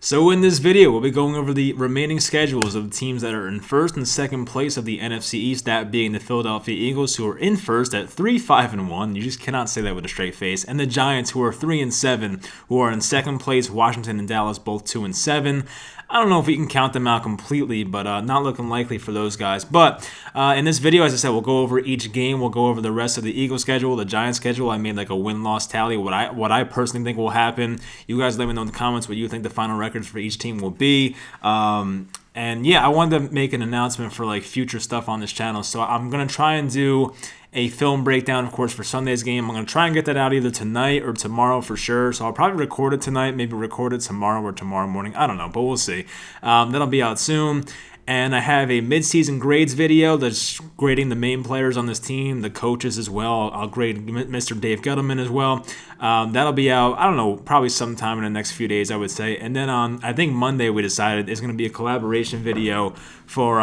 So in this video, we'll be going over the remaining schedules of the teams that are in first and second place of the NFC East, that being the Philadelphia Eagles, who are in first at 3-5-1. You just cannot say that with a straight face. And the Giants, who are 3-7, who are in second place. Washington and Dallas, both 2-7. I don't know if we can count them out completely, but not looking likely for those guys. But in this video, as I said, we'll go over each game. We'll go over the rest of the Eagles schedule, the Giants schedule. I made like a win-loss tally, what I personally think will happen. You guys let me know in the comments what you think the final records for each team will be. And yeah, I wanted to make an announcement for like future stuff on this channel. So I'm going to try and do a film breakdown, of course, for Sunday's game. I'm going to try and get that out either tonight or tomorrow for sure. So I'll probably record it tonight, maybe record it tomorrow or tomorrow morning. I don't know, but we'll see. That'll be out soon. And I have a midseason grades video that's grading the main players on this team, the coaches as well. I'll grade Mr. Dave Gettleman as well. That'll be out, I don't know, probably sometime in the next few days, I would say. And then on, I think Monday we decided it's going to be a collaboration video for,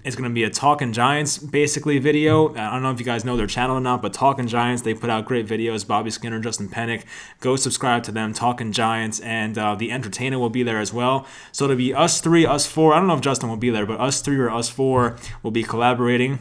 it's going to be a Talkin' Giants, basically, video. I don't know if you guys know their channel or not, but Talkin' Giants, they put out great videos. Bobby Skinner, Justin Pennick, go subscribe to them, Talkin' Giants, and The Entertainer will be there as well. So it'll be us three, us four. I don't know if Justin will be there, but us three or us four will be collaborating.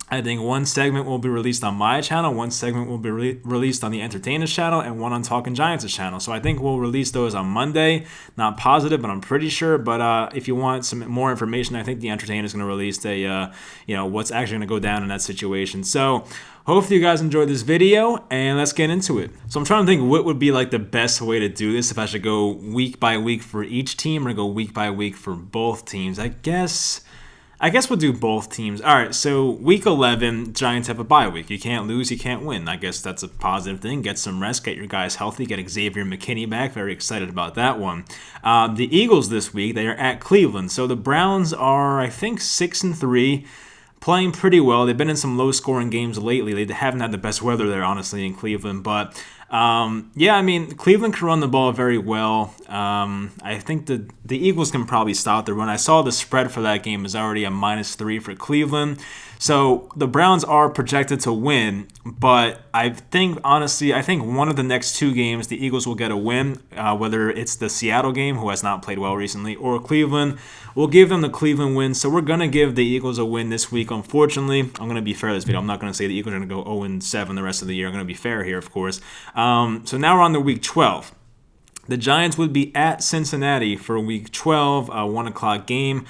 I think one segment will be released on my channel, one segment will be released on the Entertainer's channel, and one on Talkin' Giants' channel. So I think we'll release those on Monday. Not positive, but I'm pretty sure. But if you want some more information, I think the Entertainer's going to release a, what's actually going to go down in that situation. So hopefully you guys enjoyed this video, and let's get into it. So I'm trying to think what would be like the best way to do this, if I should go week by week for each team or go week by week for both teams. I guess we'll do both teams. All right, so week 11, Giants have a bye week. You can't lose, you can't win. I guess that's a positive thing. Get some rest, get your guys healthy, get Xavier McKinney back. Very excited about that one. The Eagles this week, they are at Cleveland. So the Browns are, I think, 6-3. Playing pretty well. They've been in some low-scoring games lately. They haven't had the best weather there, honestly, in Cleveland. But, Cleveland can run the ball very well. I think the Eagles can probably stop the run. I saw the spread for that game is already a -3 for Cleveland. So the Browns are projected to win, but I think one of the next two games, the Eagles will get a win, whether it's the Seattle game, who has not played well recently, or Cleveland. We'll give them the Cleveland win, so we're going to give the Eagles a win this week, unfortunately. I'm going to be fair this video. I'm not going to say the Eagles are going to go 0-7 the rest of the year. I'm going to be fair here, of course. So now we're on to week 12. The Giants would be at Cincinnati for week 12, a 1 o'clock game.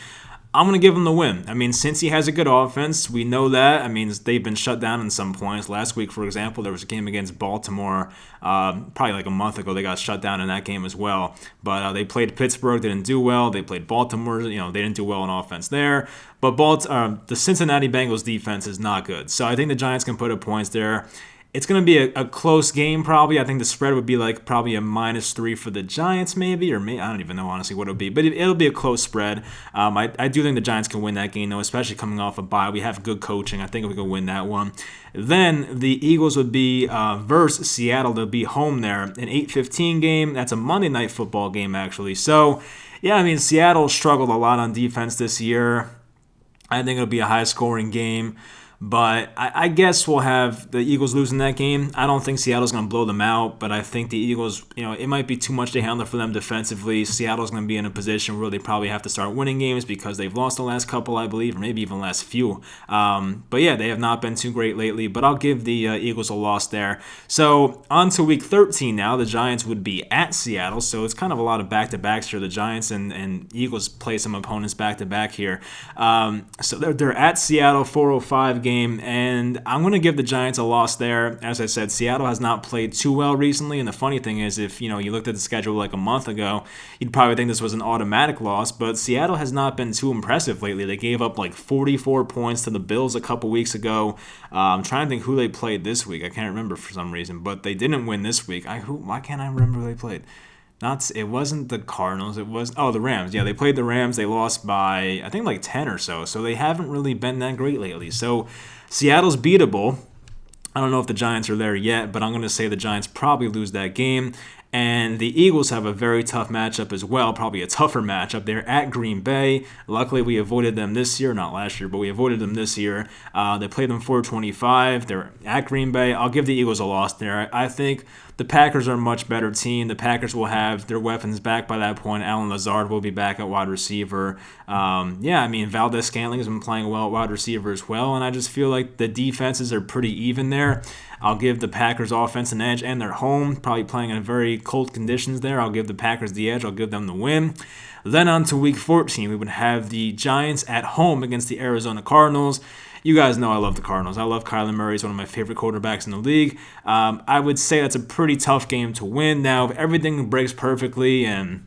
I'm going to give them the win. I mean, Cincy has a good offense. We know that. I mean, they've been shut down in some points. Last week, for example, there was a game against Baltimore, probably like a month ago. They got shut down in that game as well. But they played Pittsburgh. They didn't do well. They played Baltimore. They didn't do well on offense there. But the Cincinnati Bengals defense is not good. So I think the Giants can put up points there. It's going to be a close game, probably. I think the spread would be like probably a -3 for the Giants, maybe, or I don't even know, honestly, what it would be. But it'll be a close spread. I do think the Giants can win that game, though, especially coming off a bye. We have good coaching. I think we can win that one. Then the Eagles would be versus Seattle. They'll be home there. An 8:15 game. That's a Monday Night Football game, actually. So, yeah, I mean, Seattle struggled a lot on defense this year. I think it'll be a high-scoring game. But I guess we'll have the Eagles losing that game. I don't think Seattle's going to blow them out, but I think the Eagles, it might be too much to handle for them defensively. Seattle's going to be in a position where they probably have to start winning games because they've lost the last couple, I believe, or maybe even last few. But yeah, they have not been too great lately, but I'll give the Eagles a loss there. So on to week 13 now. The Giants would be at Seattle, so it's kind of a lot of back-to-backs here. The Giants and Eagles play some opponents back-to-back here. So they're at Seattle, 4:05 game, and I'm going to give the Giants a loss there. As I said, Seattle has not played too well recently, and the funny thing is, if you looked at the schedule like a month ago, you'd probably think this was an automatic loss, but Seattle has not been too impressive lately. They gave up like 44 points to the Bills a couple weeks ago. I'm trying to think who they played this week. I can't remember for some reason, but they didn't win this week. Why can't I remember who they played? It wasn't the Cardinals. It was the Rams. Yeah, they played the Rams. They lost by I think like 10 or so. So they haven't really been that great lately. So Seattle's beatable. I don't know if the Giants are there yet, but I'm going to say the Giants probably lose that game. And the Eagles have a very tough matchup as well, probably a tougher matchup. They're at Green Bay. Luckily, we avoided them this year, not last year, but we avoided them this year. They played them 4:25. They're at Green Bay. I'll give the Eagles a loss there. I think the Packers are a much better team. The Packers will have their weapons back by that point. Allen Lazard will be back at wide receiver. Valdez-Scantling has been playing well at wide receiver as well, and I just feel like the defenses are pretty even there. I'll give the Packers offense an edge, and they're home, probably playing in very cold conditions there. I'll give the Packers the edge. I'll give them the win. Then on to Week 14, we would have the Giants at home against the Arizona Cardinals. You guys know I love the Cardinals. I love Kyler Murray. He's one of my favorite quarterbacks in the league. I would say that's a pretty tough game to win. Now, if everything breaks perfectly and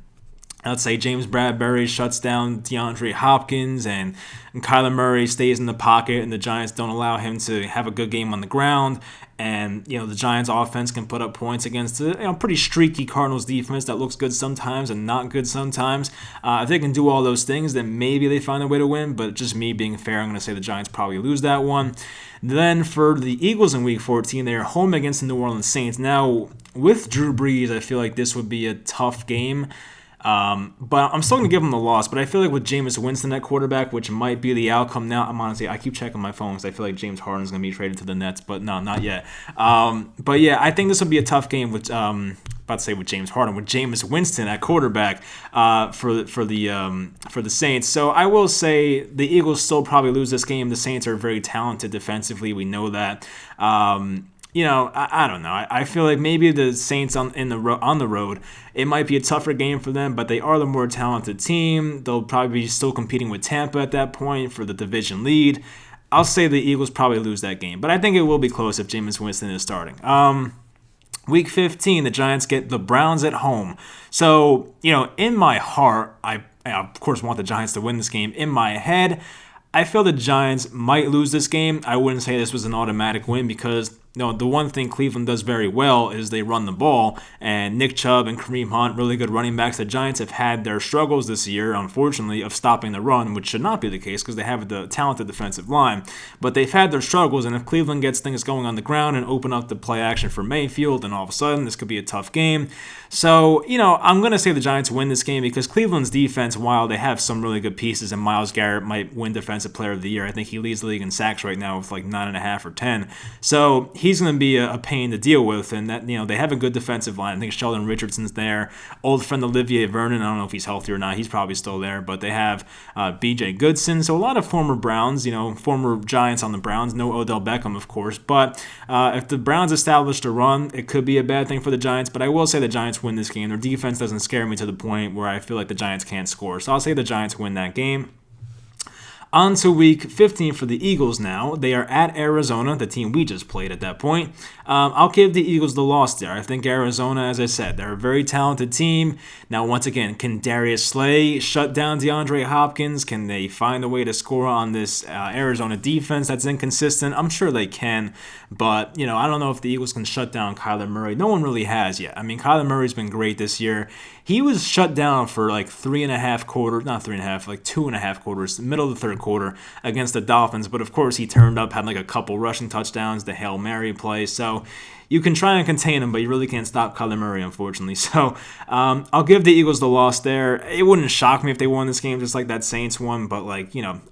let's say James Bradbury shuts down DeAndre Hopkins and Kyler Murray stays in the pocket and the Giants don't allow him to have a good game on the ground, and the Giants offense can put up points against a pretty streaky Cardinals defense that looks good sometimes and not good sometimes. If they can do all those things, then maybe they find a way to win, but just me being fair, I'm going to say the Giants probably lose that one. Then for the Eagles in Week 14, they are home against the New Orleans Saints. Now, with Drew Brees, I feel like this would be a tough game. But I'm still going to give him the loss. But I feel like with Jameis Winston at quarterback, which might be the outcome now, I keep checking my phone because I feel like James Harden's going to be traded to the Nets, but no, not yet. But yeah, I think this will be a tough game with James Harden, with Jameis Winston at quarterback for the Saints. So I will say the Eagles still probably lose this game. The Saints are very talented defensively. We know that. I don't know. I feel like maybe the Saints on the road, it might be a tougher game for them, but they are the more talented team. They'll probably be still competing with Tampa at that point for the division lead. I'll say the Eagles probably lose that game, but I think it will be close if Jameis Winston is starting. Week 15, the Giants get the Browns at home. So, in my heart, I of course want the Giants to win this game. In my head, I feel the Giants might lose this game. I wouldn't say this was an automatic win because the one thing Cleveland does very well is they run the ball, and Nick Chubb and Kareem Hunt, really good running backs. The Giants have had their struggles this year, unfortunately, of stopping the run, which should not be the case because they have the talented defensive line. But they've had their struggles, and if Cleveland gets things going on the ground and open up the play action for Mayfield, then all of a sudden this could be a tough game. So, I'm going to say the Giants win this game because Cleveland's defense, while they have some really good pieces, and Myles Garrett might win Defensive Player of the Year. I think he leads the league in sacks right now with like 9.5 or 10. So he's going to be a pain to deal with, and that they have a good defensive line. I think Sheldon Richardson's there. Old friend Olivier Vernon, I don't know if he's healthy or not. He's probably still there, but they have B.J. Goodson. So a lot of former Browns, former Giants on the Browns. No Odell Beckham, of course. But if the Browns established a run, it could be a bad thing for the Giants. But I will say the Giants win this game. Their defense doesn't scare me to the point where I feel like the Giants can't score. So I'll say the Giants win that game. On to Week 15 for the Eagles now. They are at Arizona, the team we just played at that point. I'll give the Eagles the loss there. I think Arizona, as I said, they're a very talented team. Now, once again, can Darius Slay shut down DeAndre Hopkins? Can they find a way to score on this Arizona defense that's inconsistent? I'm sure they can, but, I don't know if the Eagles can shut down Kyler Murray. No one really has yet. I mean, Kyler Murray's been great this year. He was shut down for like 3.5 quarters, not 3.5, like 2.5 quarters, middle of the third quarter against the Dolphins. But of course, he turned up, had like a couple rushing touchdowns, the Hail Mary play. So you can try and contain him, but you really can't stop Kyler Murray, unfortunately. So I'll give the Eagles the loss there. It wouldn't shock me if they won this game just like that Saints one, but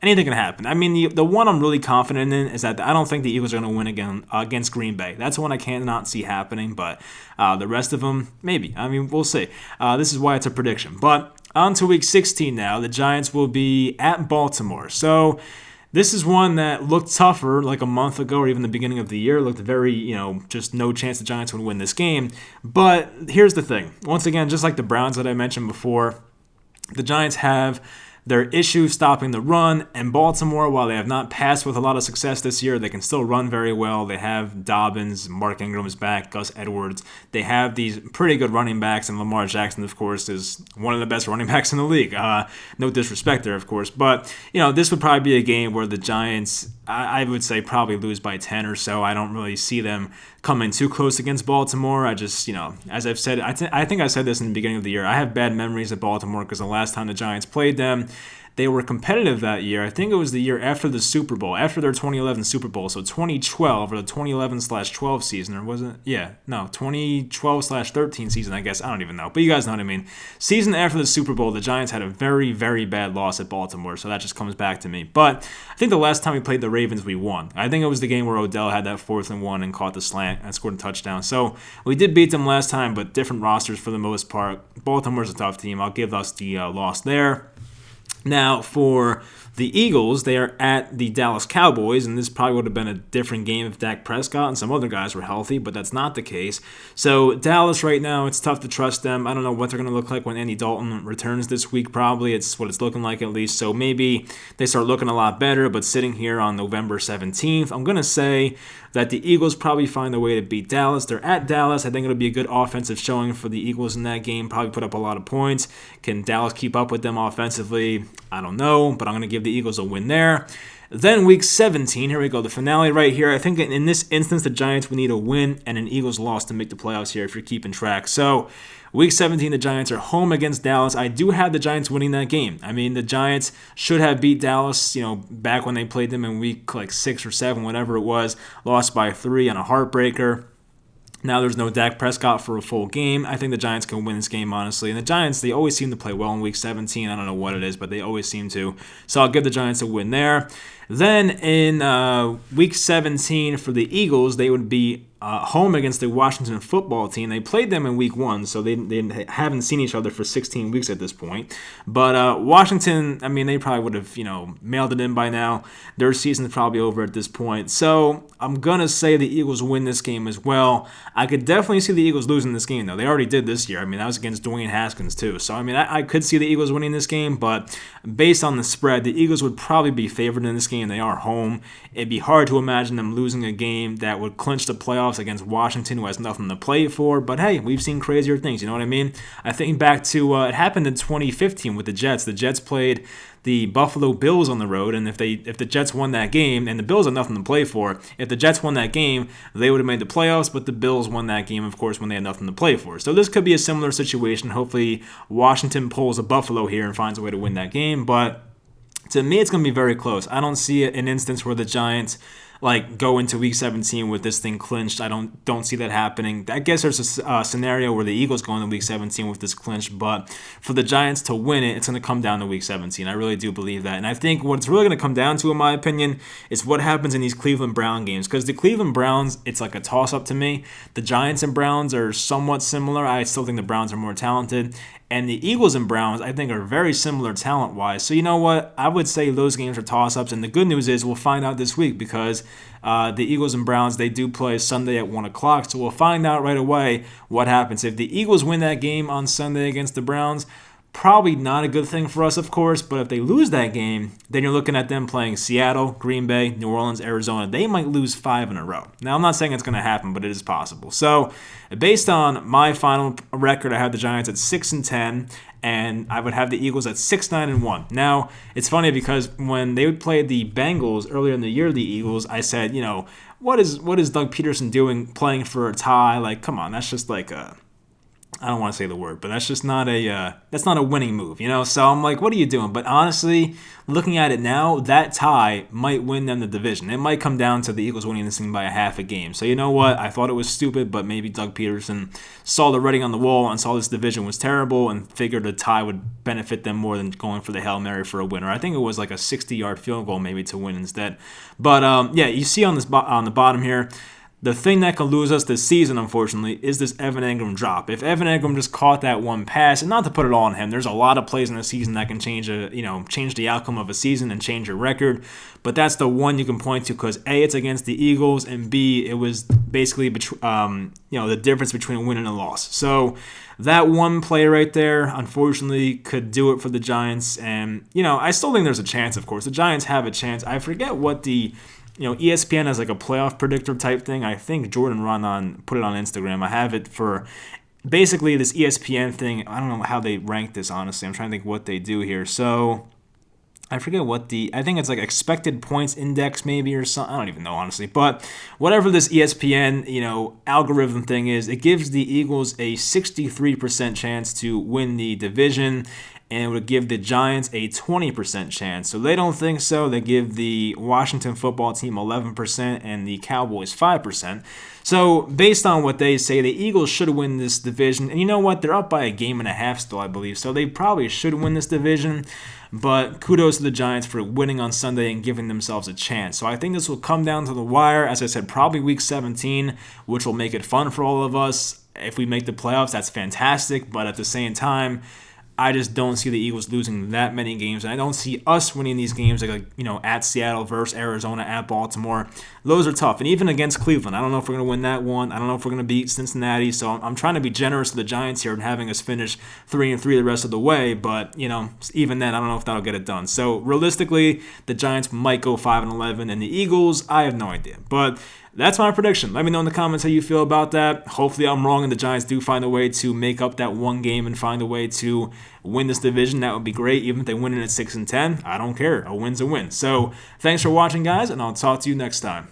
anything can happen. I mean, the one I'm really confident in is that I don't think the Eagles are going to win again against Green Bay. That's one I cannot see happening, but the rest of them, maybe. I mean, we'll see. This is why it's a prediction. But on to Week 16 now. The Giants will be at Baltimore. So this is one that looked tougher like a month ago or even the beginning of the year. It looked very, just no chance the Giants would win this game. But here's the thing. Once again, just like the Browns that I mentioned before, the Giants have their issues stopping the run, and Baltimore, while they have not passed with a lot of success this year, they can still run very well. They have Dobbins, Mark Ingram's back, Gus Edwards. They have these pretty good running backs, and Lamar Jackson, of course, is one of the best running backs in the league. No disrespect there, of course. But, this would probably be a game where the Giants, I would say, probably lose by 10 or so. I don't really see them coming too close against Baltimore. I just, as I've said, I think I said this in the beginning of the year, I have bad memories of Baltimore because the last time the Giants played them, they were competitive that year. I think it was the year after the Super Bowl, after their 2011 Super Bowl, so 2012 or the 2011/12 season, or was it? Yeah, no, 2012/13 season, I guess. I don't even know, but you guys know what I mean. Season after the Super Bowl, the Giants had a very, very bad loss at Baltimore, so that just comes back to me. But I think the last time we played the Ravens, we won. I think it was the game where Odell had that 4th and 1 and caught the slant and scored a touchdown. So we did beat them last time, but different rosters for the most part. Baltimore's a tough team. I'll give us the loss there. Now, for the Eagles, they are at the Dallas Cowboys, and this probably would have been a different game if Dak Prescott and some other guys were healthy, but that's not the case. So Dallas right now, it's tough to trust them. I don't know what they're going to look like when Andy Dalton returns this week, probably. It's what it's looking like at least. So maybe they start looking a lot better, but sitting here on November 17th, I'm going to say that the Eagles probably find a way to beat Dallas. They're at Dallas. I think it'll be a good offensive showing for the Eagles in that game. Probably put up a lot of points. Can Dallas keep up with them offensively? I don't know, but I'm going to give the Eagles a win there. Then week 17, here we go, the finale right here. I think in this instance, the Giants would need a win and an Eagles loss to make the playoffs here if you're keeping track. So week 17, the Giants are home against Dallas. I do have the Giants winning that game. I mean, the Giants should have beat Dallas, back when they played them in week 6 or 7, whatever it was, lost by 3 on a heartbreaker. Now there's no Dak Prescott for a full game. I think the Giants can win this game, honestly. And the Giants, they always seem to play well in week 17. I don't know what it is, but they always seem to. So I'll give the Giants a win there. Then in week 17 for the Eagles, they would be home against the Washington football team. They played them in week 1, so they haven't seen each other for 16 weeks at this point. But Washington, I mean, they probably would have, mailed it in by now. Their season's probably over at this point. So I'm going to say the Eagles win this game as well. I could definitely see the Eagles losing this game, though. They already did this year. I mean, that was against Dwayne Haskins, too. So, I mean, I could see the Eagles winning this game, but based on the spread, the Eagles would probably be favored in this game. They are home. It'd be hard to imagine them losing a game that would clinch the playoffs against Washington, who has nothing to play for. But hey, we've seen crazier things. You know what I mean? I think back to it happened in 2015 with the Jets. The Jets played the Buffalo Bills on the road, and if the Jets won that game, and the Bills had nothing to play for, if the Jets won that game, they would have made the playoffs, but the Bills won that game, of course, when they had nothing to play for. So this could be a similar situation. Hopefully, Washington pulls a Buffalo here and finds a way to win that game, but to me, it's going to be very close. I don't see an instance where the Giants go into week 17 with this thing clinched. I don't see that happening. I guess there's a scenario where the Eagles go into week 17 with this clinched, but for the Giants to win it, it's going to come down to week 17. I really do believe that. And I think what it's really going to come down to, in my opinion, is what happens in these Cleveland Brown games. Because the Cleveland Browns, it's like a toss-up to me. The Giants and Browns are somewhat similar. I still think the Browns are more talented. And the Eagles and Browns, I think, are very similar talent-wise. So you know what? I would say those games are toss-ups. And the good news is we'll find out this week because the Eagles and Browns, they do play Sunday at 1 o'clock. So we'll find out right away what happens. If the Eagles win that game on Sunday against the Browns, probably not a good thing for us, of course, but if they lose that game, then you're looking at them playing Seattle, Green Bay, New Orleans, Arizona. They might lose 5 in a row. Now, I'm not saying it's going to happen, but it is possible. So, based on my final record, I have the Giants at 6-10, and I would have the Eagles at 6-9-1. Now, it's funny because when they would play the Bengals earlier in the year, the Eagles, I said, what is Doug Peterson doing playing for a tie? Come on, that's just I don't want to say the word, but that's just not a winning move, So I'm like, what are you doing? But honestly, looking at it now, that tie might win them the division. It might come down to the Eagles winning this thing by a half a game. So you know what? I thought it was stupid, but maybe Doug Peterson saw the writing on the wall and saw this division was terrible and figured a tie would benefit them more than going for the Hail Mary for a winner. I think it was like a 60-yard field goal maybe to win instead. But you see on the bottom here, the thing that could lose us this season, unfortunately, is this Evan Engram drop. If Evan Engram just caught that one pass, and not to put it all on him, there's a lot of plays in the season that can change the outcome of a season and change your record. But that's the one you can point to because A, it's against the Eagles, and B, it was basically the difference between a win and a loss. So that one play right there, unfortunately, could do it for the Giants. And I still think there's a chance. Of course, the Giants have a chance. I forget what the ESPN has a playoff predictor type thing. I think Jordan Ron put it on Instagram. I have it for basically this ESPN thing. I don't know how they rank this, honestly. I'm trying to think what they do here. So I forget I think it's expected points index maybe or something. I don't even know, honestly. But whatever this ESPN, algorithm thing is, it gives the Eagles a 63% chance to win the division and it would give the Giants a 20% chance. So they don't think so. They give the Washington football team 11% and the Cowboys 5%. So based on what they say, the Eagles should win this division. And you know what? They're up by a game and a half still, I believe. So they probably should win this division. But kudos to the Giants for winning on Sunday and giving themselves a chance. So I think this will come down to the wire. As I said, probably week 17, which will make it fun for all of us. If we make the playoffs, that's fantastic. But at the same time, I just don't see the Eagles losing that many games. And I don't see us winning these games like at Seattle versus Arizona, at Baltimore. Those are tough. And even against Cleveland, I don't know if we're going to win that one. I don't know if we're going to beat Cincinnati. So I'm trying to be generous to the Giants here and having us finish 3-3 the rest of the way. But, even then, I don't know if that'll get it done. So realistically, the Giants might go 5-11. And the Eagles, I have no idea. But that's my prediction. Let me know in the comments how you feel about that. Hopefully I'm wrong and the Giants do find a way to make up that one game and find a way to win this division. That would be great. Even if they win it at 6-10, I don't care. A win's a win. So thanks for watching, guys, and I'll talk to you next time.